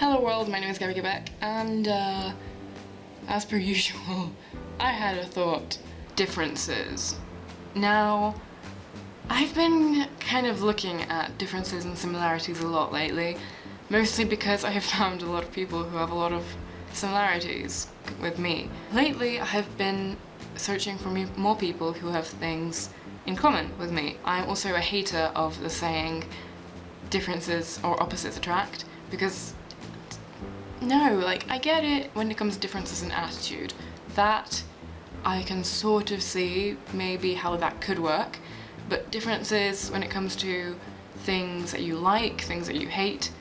Hello world, my name is Gabby Gibek, and as per usual, I had a thought. Differences. Now, I've been kind of looking at differences and similarities a lot lately, mostly because I have found a lot of people who have a lot of similarities with me. Lately, I have been searching for more people who have things in common with me. I'm also a hater of the saying differences or opposites attract, because no, like, I get it when it comes to differences in attitude. That I can sort of see maybe how that could work, but differences when it comes to things that you like, things that you hate,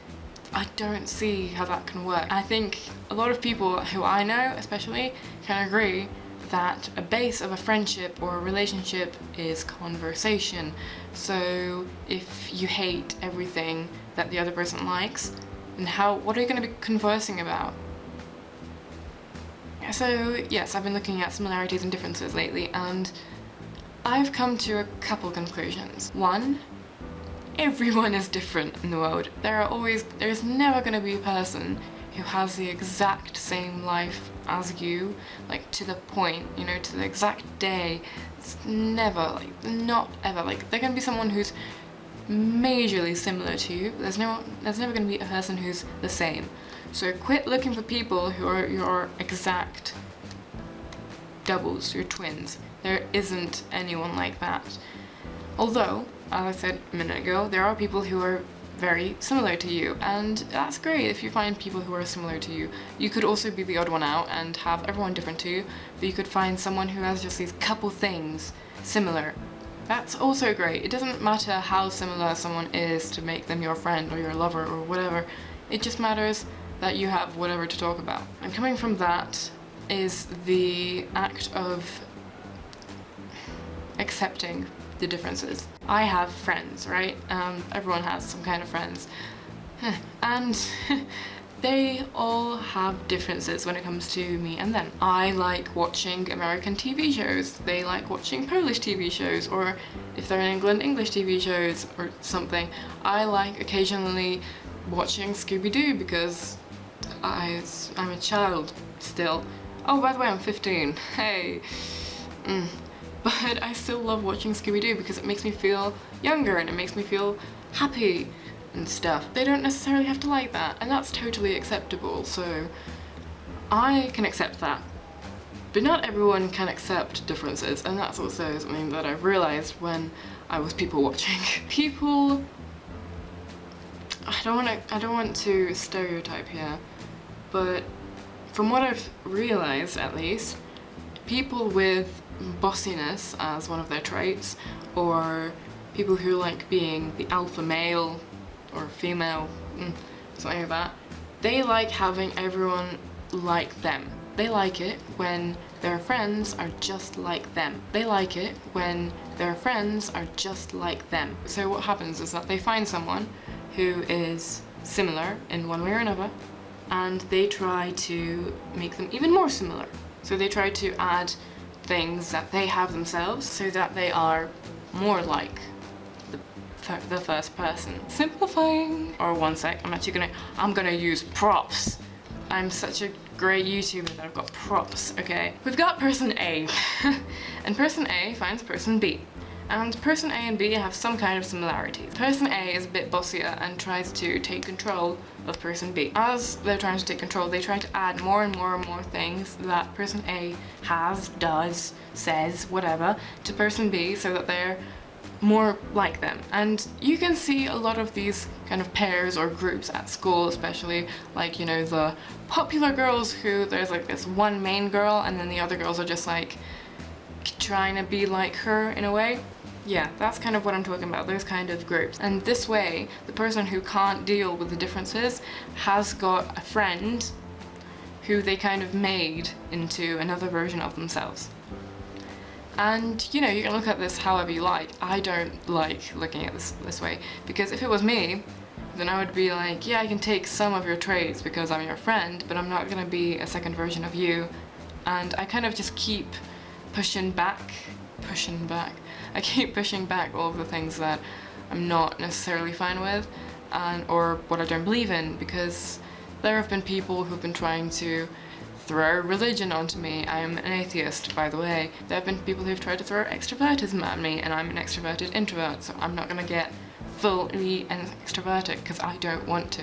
I don't see how that can work. I think a lot of people who I know especially can agree that a base of a friendship or a relationship is conversation. So if you hate everything that the other person likes, and what are you going to be conversing about? So yes, I've been looking at similarities and differences lately, and I've come to a couple conclusions. One, everyone is different in the world. There's never going to be a person who has the exact same life as you, like to the point, you know, to the exact day. It's never, like, not ever. Like, there can be someone who's majorly similar to you, but there's never going to be a person who's the same. So quit looking for people who are your exact doubles, your twins. There isn't anyone like that. Although, as I said a minute ago, there are people who are very similar to you, and that's great if you find people who are similar to you. You could also be the odd one out and have everyone different to you, but you could find someone who has just these couple things similar. That's also great. It doesn't matter how similar someone is to make them your friend or your lover or whatever. It just matters that you have whatever to talk about. And coming from that is the act of accepting the differences. I have friends, right? Everyone has some kind of friends. And they all have differences when it comes to me and them. I like watching American TV shows, they like watching Polish TV shows, or if they're in England, English TV shows or something. I like occasionally watching Scooby-Doo because I'm a child still. Oh, by the way, I'm 15. Hey. But I still love watching Scooby-Doo because it makes me feel younger and it makes me feel happy and stuff. They don't necessarily have to like that, and that's totally acceptable, so I can accept that. But not everyone can accept differences, and that's also something that I've realised when I was people watching. People... I don't want to stereotype here, but from what I've realised, at least, people with bossiness as one of their traits, or people who like being the alpha male or female, something like that, they like having everyone like them. They like it when their friends are just like them. They like it when their friends are just like them. So what happens is that they find someone who is similar in one way or another, and they try to make them even more similar. So they try to add things that they have themselves so that they are more like the first person. Simplifying. Or one sec, I'm gonna use props. I'm such a great YouTuber that I've got props, okay? We've got person A, and person A finds person B. And person A and B have some kind of similarities. Person A is a bit bossier and tries to take control of person B. As they're trying to take control, they try to add more and more and more things that person A has, does, says, whatever, to person B so that they're more like them. And you can see a lot of these kind of pairs or groups at school, especially, like, you know, the popular girls who there's like this one main girl and then the other girls are just like trying to be like her in a way. Yeah, that's kind of what I'm talking about, those kind of groups. And this way, the person who can't deal with the differences has got a friend who they kind of made into another version of themselves. And, you know, you can look at this however you like. I don't like looking at this way, because if it was me, then I would be like, yeah, I can take some of your traits because I'm your friend, but I'm not gonna be a second version of you. And I kind of just keep pushing back. I keep pushing back all of the things that I'm not necessarily fine with, or what I don't believe in, because There have been people who've been trying to throw religion onto me. I'm an atheist, by the way. There have been people who've tried to throw extrovertism at me, and I'm an extroverted introvert, so I'm not gonna get fully extroverted because I don't want to.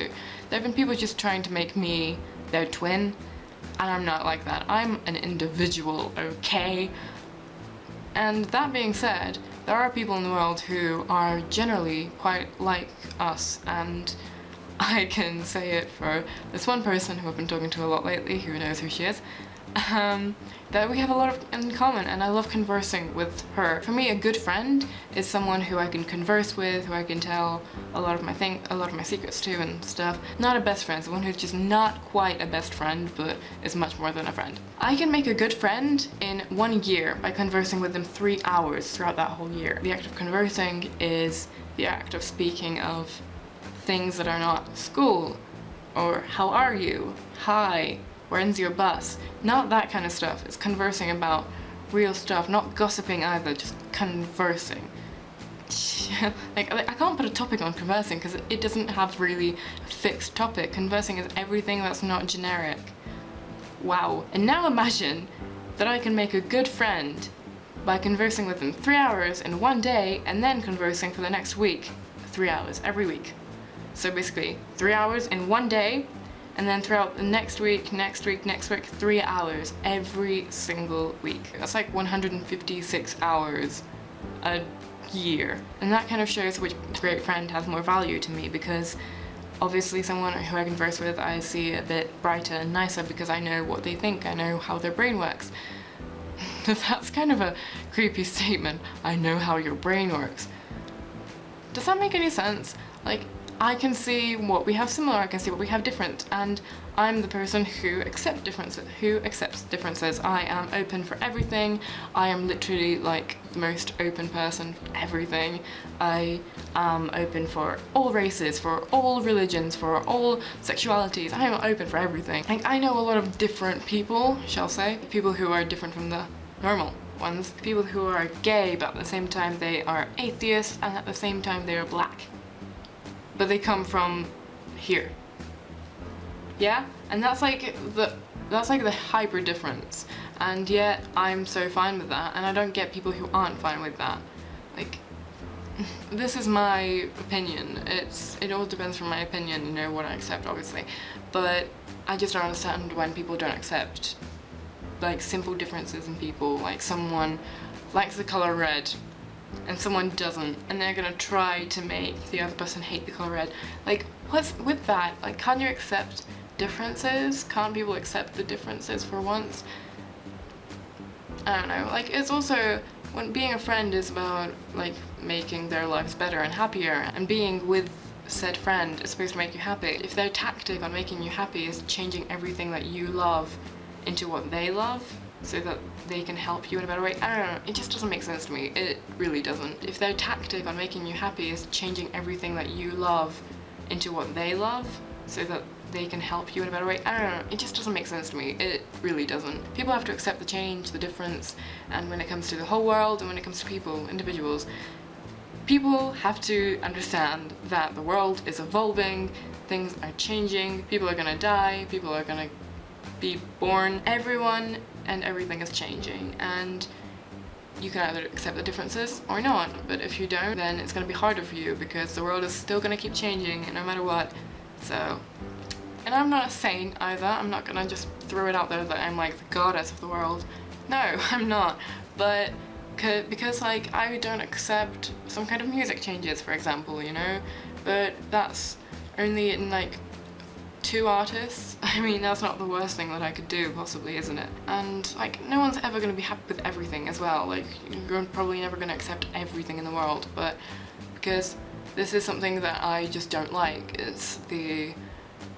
There have been people just trying to make me their twin, and I'm not like that. I'm an individual, okay? And that being said, there are people in the world who are generally quite like us, and I can say it for this one person who I've been talking to a lot lately, who knows who she is, that we have a lot in common, and I love conversing with her. For me, a good friend is someone who I can converse with, who I can tell a lot of my secrets to and stuff. Not a best friend, someone who's just not quite a best friend, but is much more than a friend. I can make a good friend in 1 year by conversing with them 3 hours throughout that whole year. The act of conversing is the act of speaking of things that are not school, or how are you, hi, when's your bus, not that kind of stuff. It's conversing about real stuff, not gossiping either, just conversing. Like, I can't put a topic on conversing because it doesn't have really a fixed topic. Conversing is everything that's not generic. Wow. And now imagine that I can make a good friend by conversing with them 3 hours in 1 day, and then conversing for the next week, 3 hours every week. So basically 3 hours in 1 day, and then throughout the next week, 3 hours every single week. That's like 156 hours a year. And that kind of shows which great friend has more value to me, because obviously someone who I converse with I see a bit brighter and nicer because I know what they think, I know how their brain works. That's kind of a creepy statement. I know how your brain works. Does that make any sense? Like, I can see what we have similar, I can see what we have different, and I'm the person who accepts differences. I am open for everything. I am literally like the most open person for everything. I am open for all races, for all religions, for all sexualities. I am open for everything. Like, I know a lot of different people, shall say, people who are different from the normal ones. People who are gay, but at the same time they are atheists, and at the same time they are black. But they come from here. Yeah? And that's like the hyper difference. And yet I'm so fine with that, and I don't get people who aren't fine with that. Like, this is my opinion. It all depends from my opinion, you know, what I accept, obviously. But I just don't understand when people don't accept like simple differences in people. Like, someone likes the color red and someone doesn't, and they're gonna try to make the other person hate the color red. Like, what's with that? Like, can't you accept differences? Can't people accept the differences for once? I don't know. Like, it's also, when being a friend is about like making their lives better and happier, and being with said friend is supposed to make you happy. If their tactic on making you happy is changing everything that you love into what they love, so that they can help you in a better way, I don't know, it just doesn't make sense to me. It really doesn't. If their tactic on making you happy is changing everything that you love into what they love, so that they can help you in a better way, I don't know, it just doesn't make sense to me. It really doesn't. People have to accept the change, the difference, and when it comes to the whole world, and when it comes to people, individuals, people have to understand that the world is evolving, things are changing, people are gonna die, people are gonna be born, everyone and everything is changing, and you can either accept the differences or not. But if you don't, then it's gonna be harder for you, because the world is still gonna keep changing no matter what. So, and I'm not a saint either. I'm not gonna just throw it out there that I'm like the goddess of the world. No, I'm not. But because like I don't accept some kind of music changes, for example, you know, but that's only in like 2 artists. I mean, that's not the worst thing that I could do, possibly, isn't it? And like, no one's ever going to be happy with everything as well. Like, you're probably never going to accept everything in the world, but because this is something that I just don't like. It's the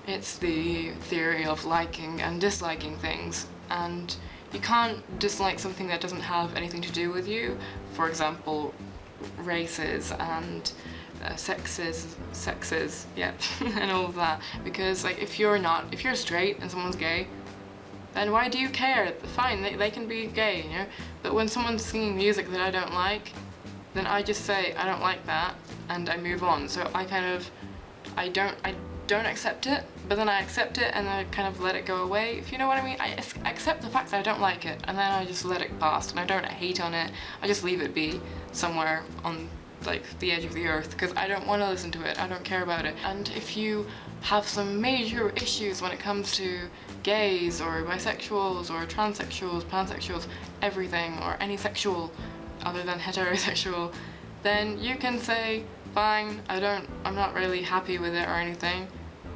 theory of liking and disliking things, and you can't dislike something that doesn't have anything to do with you. For example, races and sexes, yeah, and all of that. Because like, if you're straight and someone's gay, then why do you care? Fine, they can be gay, you know. But when someone's singing music that I don't like, then I just say I don't like that and I move on. So I don't accept it, but then I accept it and I kind of let it go away, if you know what I mean. I accept the fact that I don't like it, and then I just let it pass, and I don't hate on it. I just leave it be somewhere on like the edge of the earth, because I don't want to listen to it. I don't care about it. And if you have some major issues when it comes to gays or bisexuals or transsexuals, pansexuals, everything, or any sexual other than heterosexual, then you can say, fine, I'm not really happy with it or anything,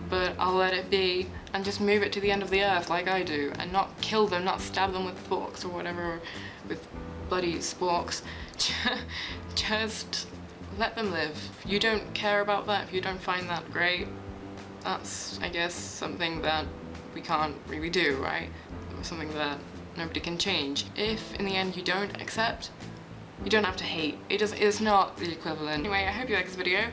but I'll let it be and just move it to the end of the earth like I do, and not kill them, not stab them with forks or whatever, or with bloody sporks. Just let them live. If you don't care about that, if you don't find that great, that's, I guess, something that we can't really do, right? Or something that nobody can change. If in the end you don't accept, you don't have to hate. It's not the equivalent. Anyway, I hope you like this video.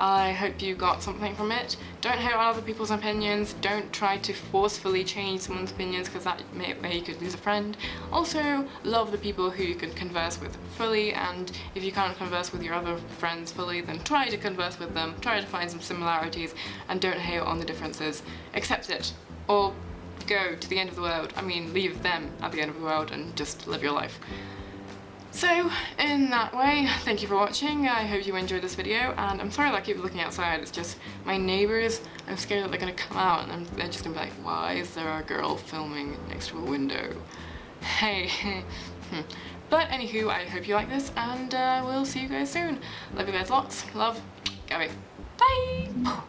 I hope you got something from it. Don't hate on other people's opinions. Don't try to forcefully change someone's opinions, because that way you could lose a friend. Also, love the people who you can converse with fully, and if you can't converse with your other friends fully, then try to converse with them. Try to find some similarities, and don't hate on the differences. Accept it. Or go to the end of the world. I mean, leave them at the end of the world and just live your life. So, in that way, thank you for watching. I hope you enjoyed this video, and I'm sorry that I keep looking outside. It's just my neighbours, I'm scared that they're gonna come out and they're just gonna be like, why is there a girl filming next to a window? Hey. But anywho, I hope you like this, and we'll see you guys soon. Love you guys lots. Love, Gabby. Bye!